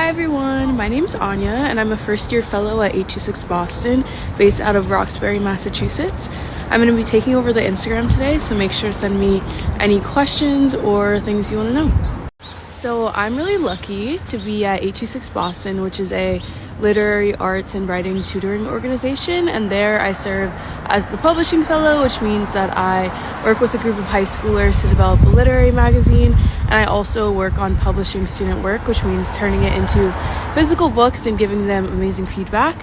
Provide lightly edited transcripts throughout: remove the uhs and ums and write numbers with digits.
Hi everyone, my name's Anya and I'm a first year fellow at 826 Boston based out of Roxbury, Massachusetts. I'm going to be taking over the Instagram today, so make sure to send me any questions or things you want to know. So I'm really lucky to be at 826 Boston, which is a literary arts and writing tutoring organization, and there I serve as the publishing fellow, which means that I work with a group of high schoolers to develop a literary magazine, and I also work on publishing student work, which means turning it into physical books and giving them amazing feedback.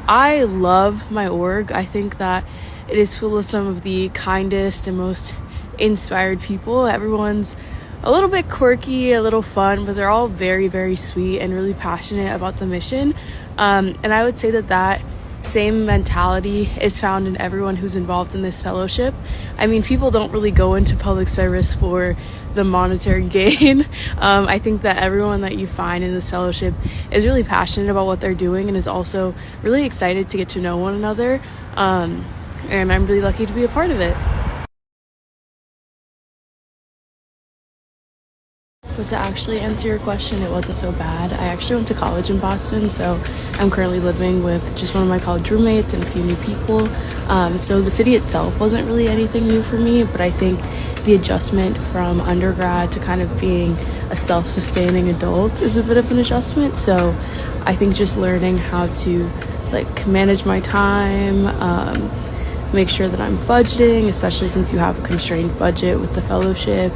I love my org. I think that it is full of some of the kindest and most inspired people. Everyone's a little bit quirky, a little fun, but they're all very, very sweet and really passionate about the mission. And I would say that same mentality is found in everyone who's involved in this fellowship. I mean, people don't really go into public service for the monetary gain. I think that everyone that you find in this fellowship is really passionate about what they're doing and is also really excited to get to know one another. And I'm really lucky to be a part of it. But to actually answer your question, it wasn't so bad. I actually went to college in Boston, so I'm currently living with just one of my college roommates and a few new people. So the city itself wasn't really anything new for me, but I think the adjustment from undergrad to kind of being a self-sustaining adult is a bit of an adjustment. So I think just learning how to manage my time, make sure that I'm budgeting, especially since you have a constrained budget with the fellowship,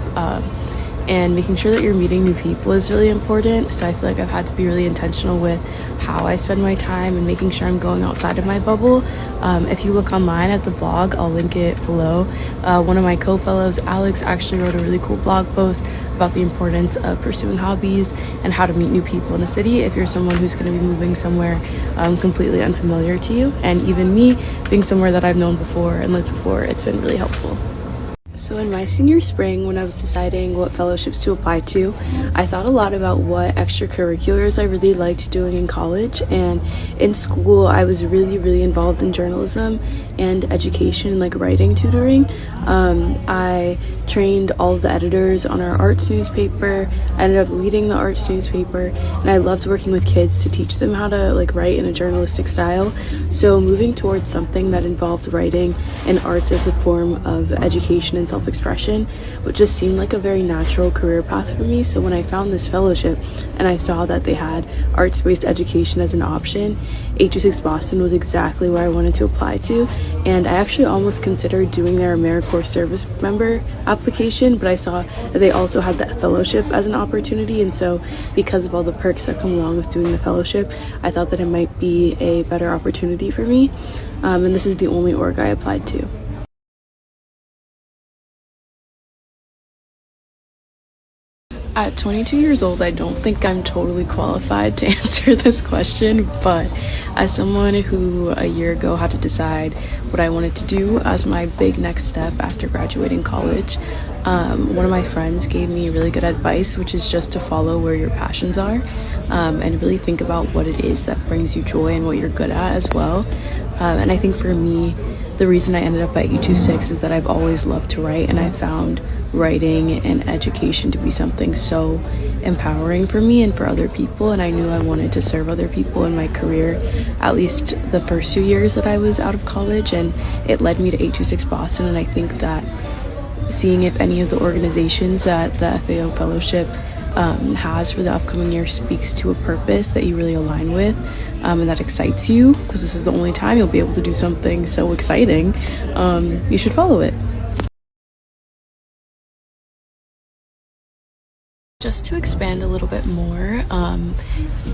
and making sure that you're meeting new people is really important. So I feel like I've had to be really intentional with how I spend my time and making sure I'm going outside of my bubble. If you look online at the blog, I'll link it below. One of my co-fellows, Alex, actually wrote a really cool blog post about the importance of pursuing hobbies and how to meet new people in a city if you're someone who's going to be moving somewhere completely unfamiliar to you. And even me, being somewhere that I've known before and lived before, it's been really helpful. So in my senior spring, when I was deciding what fellowships to apply to, I thought a lot about what extracurriculars I really liked doing in college. And in school, I was really involved in journalism and education, like writing tutoring. I trained all of the editors on our arts newspaper. I ended up leading the arts newspaper, and I loved working with kids to teach them how to write in a journalistic style. So moving towards something that involved writing and arts as a form of education and self-expression, which just seemed like a very natural career path for me. So when I found this fellowship and I saw that they had arts-based education as an option, 826 Boston was exactly where I wanted to apply to. And I actually almost considered doing their AmeriCorps service member application, but I saw that they also had that fellowship as an opportunity, and so because of all the perks that come along with doing the fellowship, I thought that it might be a better opportunity for me, and this is the only org I applied to. At 22 years old, I don't think I'm totally qualified to answer this question, but as someone who a year ago had to decide what I wanted to do as my big next step after graduating college, one of my friends gave me really good advice, which is just to follow where your passions are, and really think about what it is that brings you joy and what you're good at as well. And I think for me, the reason I ended up at 826 is that I've always loved to write, and I found writing and education to be something so empowering for me and for other people, and I knew I wanted to serve other people in my career, at least the first few years that I was out of college, and it led me to 826 Boston. And I think that seeing if any of the organizations that the FAO Fellowship has for the upcoming year speaks to a purpose that you really align with, and that excites you, because this is the only time you'll be able to do something so exciting, you should follow it. Just to expand a little bit more,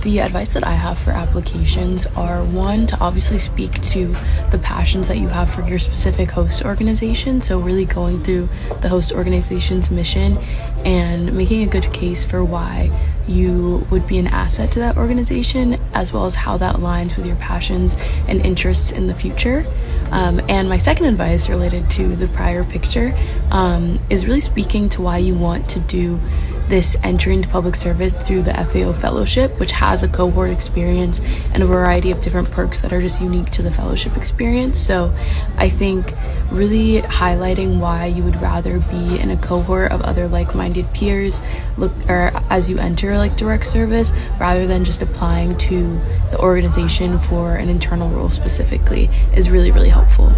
the advice that I have for applications are, one, to obviously speak to the passions that you have for your specific host organization. So really going through the host organization's mission and making a good case for why you would be an asset to that organization, as well as how that aligns with your passions and interests in the future. And my second advice, related to the prior picture, is really speaking to why you want to do this entry into public service through the FAO Fellowship, which has a cohort experience and a variety of different perks that are just unique to the fellowship experience. So I think really highlighting why you would rather be in a cohort of other like-minded peers or as you enter like direct service rather than just applying to the organization for an internal role specifically is really, really helpful.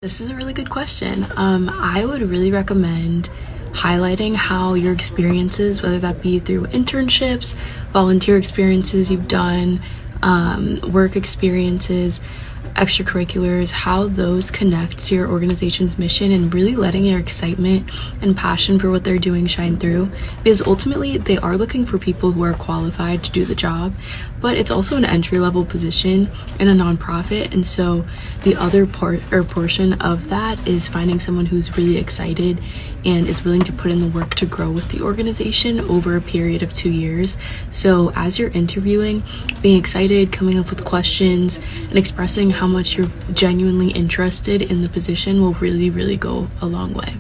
This is a really good question. I would really recommend highlighting how your experiences, whether that be through internships, volunteer experiences you've done, work experiences, extracurriculars, how those connect to your organization's mission and really letting your excitement and passion for what they're doing shine through. Because ultimately, they are looking for people who are qualified to do the job, but it's also an entry-level position in a nonprofit. And so the other part or portion of that is finding someone who's really excited and is willing to put in the work to grow with the organization over a period of 2 years. So as you're interviewing, being excited, coming up with questions, and expressing how much you're genuinely interested in the position will really, really go a long way.